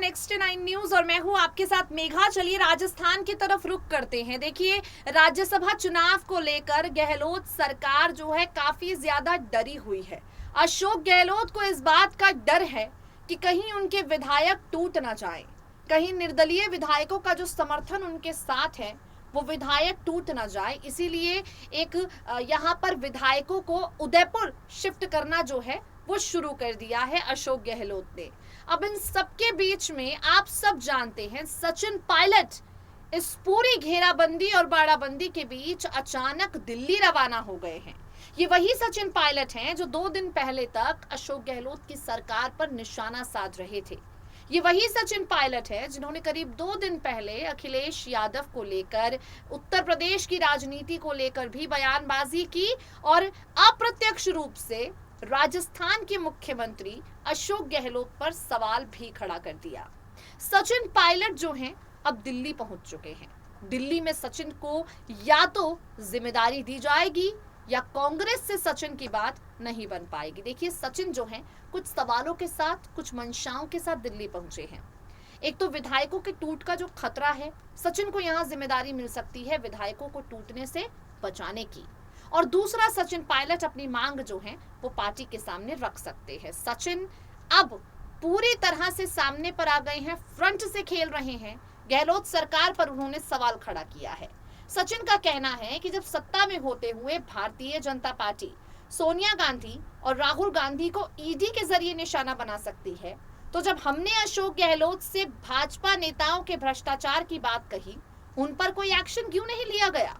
Next 9 news और मैं हूं आपके साथ मेघा। चलिए राजस्थान की तरफ रुख करते हैं। देखिए, राज्यसभा चुनाव को लेकर गहलोत सरकार जो है काफी ज्यादा डरी हुई है। अशोक गहलोत को इस बात का डर है कि कहीं उनके विधायक टूट ना जाएं, कहीं निर्दलीय विधायकों का जो समर्थन उनके साथ है वो विधायक टूट ना जाए। इसीलिए एक यहाँ पर विधायकों को उदयपुर शिफ्ट करना जो है वो शुरू कर दिया है अशोक गहलोत ने। अब इन सबके बीच में आप सब जानते हैं सचिन पायलट इस पूरी घेराबंदी और बाड़ाबंदी के बीच अचानक दिल्ली रवाना हो गए हैं। ये वही सचिन पायलट हैं जो 2 दिन पहले तक अशोक गहलोत की सरकार पर निशाना साध रहे थे। ये वही सचिन पायलट है जिन्होंने करीब 2 दिन पहले अखिलेश यादव को लेकर, उत्तर प्रदेश की राजनीति को लेकर भी बयानबाजी की और अप्रत्यक्ष रूप से राजस्थान के मुख्यमंत्री अशोक गहलोत पर सवाल भी खड़ा कर दिया। सचिन पायलट जो हैं अब दिल्ली पहुंच चुके हैं। दिल्ली में सचिन को या तो जिम्मेदारी दी जाएगी या कांग्रेस से सचिन की बात नहीं बन पाएगी। देखिए, सचिन जो हैं कुछ सवालों के साथ, कुछ मंशाओं के साथ दिल्ली पहुंचे हैं। एक तो विधायकों के टूट का जो खतरा है, सचिन को यहां जिम्मेदारी मिल सकती है विधायकों को टूटने से बचाने की, और दूसरा सचिन पायलट अपनी मांग जो है वो पार्टी के सामने रख सकते हैं। सचिन अब पूरी तरह से सामने पर आ गए हैं, फ्रंट से खेल रहे हैं। गहलोत सरकार पर उन्होंने सवाल खड़ा किया है। सचिन का कहना है कि जब सत्ता में होते हुए भारतीय जनता पार्टी सोनिया गांधी और राहुल गांधी को ईडी के जरिए निशाना बना सकती है, तो जब हमने अशोक गहलोत से भाजपा नेताओं के भ्रष्टाचार की बात कही, उन पर कोई एक्शन क्यों नहीं लिया गया?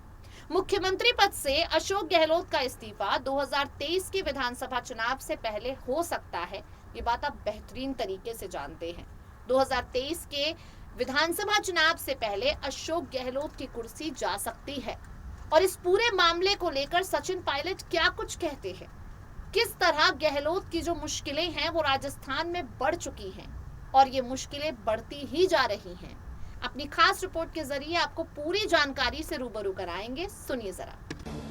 मुख्यमंत्री पद से अशोक गहलोत का इस्तीफा 2023 के विधानसभा चुनाव से पहले हो सकता है, ये बात आप बेहतरीन तरीके से जानते हैं। 2023 के विधानसभा चुनाव से पहले अशोक गहलोत की कुर्सी जा सकती है। और इस पूरे मामले को लेकर सचिन पायलट क्या कुछ कहते हैं, किस तरह गहलोत की जो मुश्किलें हैं वो राजस्थान में बढ़ चुकी हैं और ये मुश्किलें बढ़ती ही जा रही हैं। अपनी खास रिपोर्ट के जरिए आपको पूरी जानकारी से रूबरू कराएंगे, सुनिए जरा।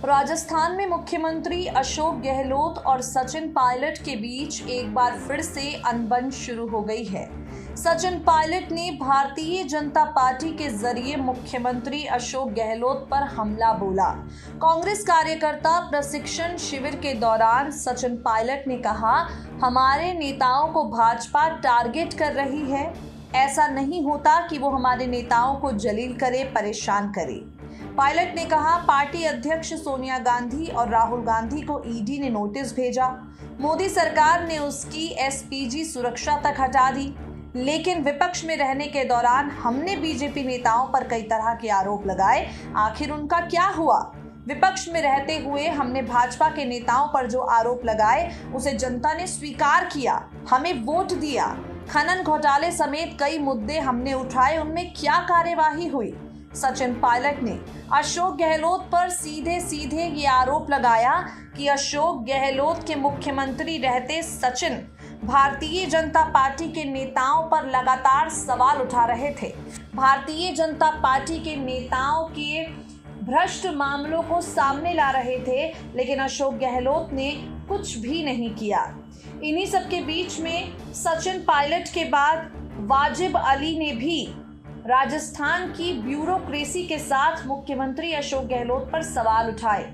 राजस्थान में मुख्यमंत्री अशोक गहलोत और सचिन पायलट के बीच एक बार फिर से अनबन शुरू हो गई है। सचिन पायलट ने भारतीय जनता पार्टी के जरिए मुख्यमंत्री अशोक गहलोत पर हमला बोला। कांग्रेस कार्यकर्ता प्रशिक्षण शिविर के दौरान सचिन पायलट ने कहा, हमारे नेताओं को भाजपा टारगेट कर रही है। ऐसा नहीं होता कि वो हमारे नेताओं को जलील करे, परेशान करे। पायलट ने कहा, पार्टी अध्यक्ष सोनिया गांधी और राहुल गांधी को ईडी ने नोटिस भेजा। मोदी सरकार ने उसकी एसपीजी सुरक्षा तक हटा दी, लेकिन विपक्ष में रहने के दौरान हमने बीजेपी नेताओं पर कई तरह के आरोप लगाए। आखिर उनका क्या हुआ? विपक्ष में रहते हुए हमने भाजपा के नेताओं पर जो आरोप लगाए उसे जनता ने स्वीकार किया, हमें वोट दिया। खनन घोटाले समेत कई मुद्दे हमने उठाए, उनमें क्या कार्यवाही हुई? सचिन पायलट ने अशोक गहलोत पर सीधे सीधे ये आरोप लगाया कि अशोक गहलोत के मुख्यमंत्री रहते सचिन भारतीय जनता पार्टी के नेताओं पर लगातार सवाल उठा रहे थे। भारतीय जनता पार्टी के नेताओं के भ्रष्ट मामलों को सामने ला रहे थे, लेकिन अशोक गहलोत ने कुछ भी नहीं किया। इन्हीं सब के बीच में सचिन पायलट के बाद वाजिब अली ने भी राजस्थान की ब्यूरोक्रेसी के साथ मुख्यमंत्री अशोक गहलोत पर सवाल उठाए।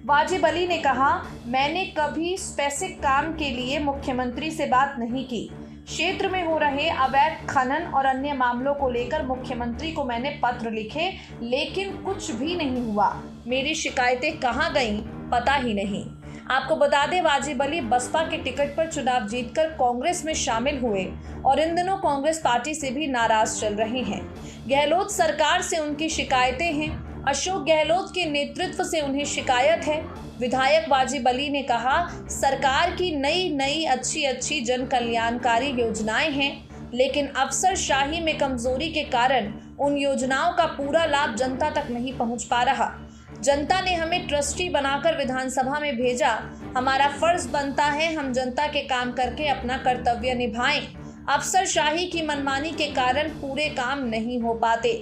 वाजिब अली ने कहा, मैंने कभी स्पेसिफिक काम के लिए मुख्यमंत्री से बात नहीं की। क्षेत्र में हो रहे अवैध खनन और अन्य मामलों को लेकर मुख्यमंत्री को मैंने पत्र लिखे, लेकिन कुछ भी नहीं हुआ। मेरी शिकायतें कहाँ गईं, पता ही नहीं। आपको बता दें, वाजिब अली बसपा के टिकट पर चुनाव जीतकर कांग्रेस में शामिल हुए और इन दिनों कांग्रेस पार्टी से भी नाराज चल रहे हैं। गहलोत सरकार से उनकी शिकायतें हैं, अशोक गहलोत के नेतृत्व से उन्हें शिकायत है। विधायक वाजिब अली ने कहा, सरकार की नई नई अच्छी जन कल्याणकारी योजनाएं हैं, लेकिन अफसरशाही में कमजोरी के कारण उन योजनाओं का पूरा लाभ जनता तक नहीं पहुंच पा रहा। जनता ने हमें ट्रस्टी बनाकर विधानसभा में भेजा, हमारा फर्ज बनता है हम जनता के काम करके अपना कर्तव्य निभाएं। अफसरशाही की मनमानी के कारण पूरे काम नहीं हो पाते।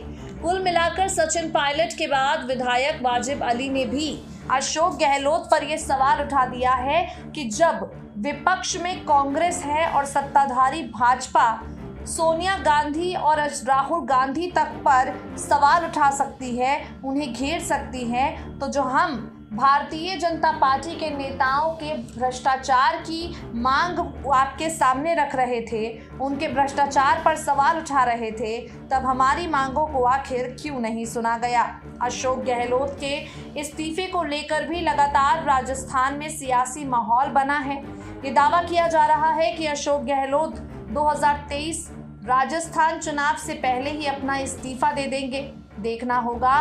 कुल मिलाकर सचिन पायलट के बाद विधायक वाजिब अली ने भी अशोक गहलोत पर यह सवाल उठा दिया है कि जब विपक्ष में कांग्रेस है और सत्ताधारी भाजपा, सोनिया गांधी और राहुल गांधी तक पर सवाल उठा सकती है, उन्हें घेर सकती है। तो जो हम भारतीय जनता पार्टी के नेताओं के भ्रष्टाचार की मांग आपके सामने रख रहे थे, उनके भ्रष्टाचार पर सवाल उठा रहे थे, तब हमारी मांगों को आखिर क्यों नहीं सुना गया। अशोक गहलोत के इस्तीफे को लेकर भी लगातार राजस्थान में सियासी माहौल बना है। ये दावा किया जा रहा है कि अशोक गहलोत 2023 राजस्थान चुनाव से पहले ही अपना इस्तीफा दे देंगे। देखना होगा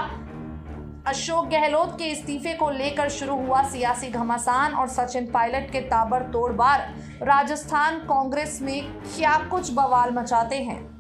अशोक गहलोत के इस्तीफे को लेकर शुरू हुआ सियासी घमासान और सचिन पायलट के ताबड़तोड़ वार राजस्थान कांग्रेस में क्या कुछ बवाल मचाते हैं।